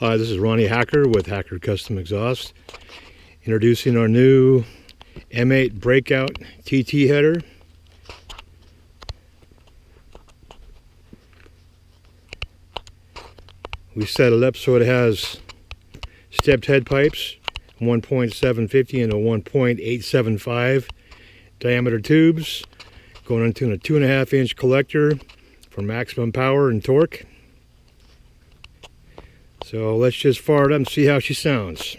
Hi, this is Ronnie Hacker with Hacker Custom Exhaust, introducing our new M8 Breakout TT header. We set it up so it has stepped head pipes, 1.750 and a 1.875 diameter tubes, going into a 2.5 inch collector for maximum power and torque. So let's just fire it up and see how she sounds.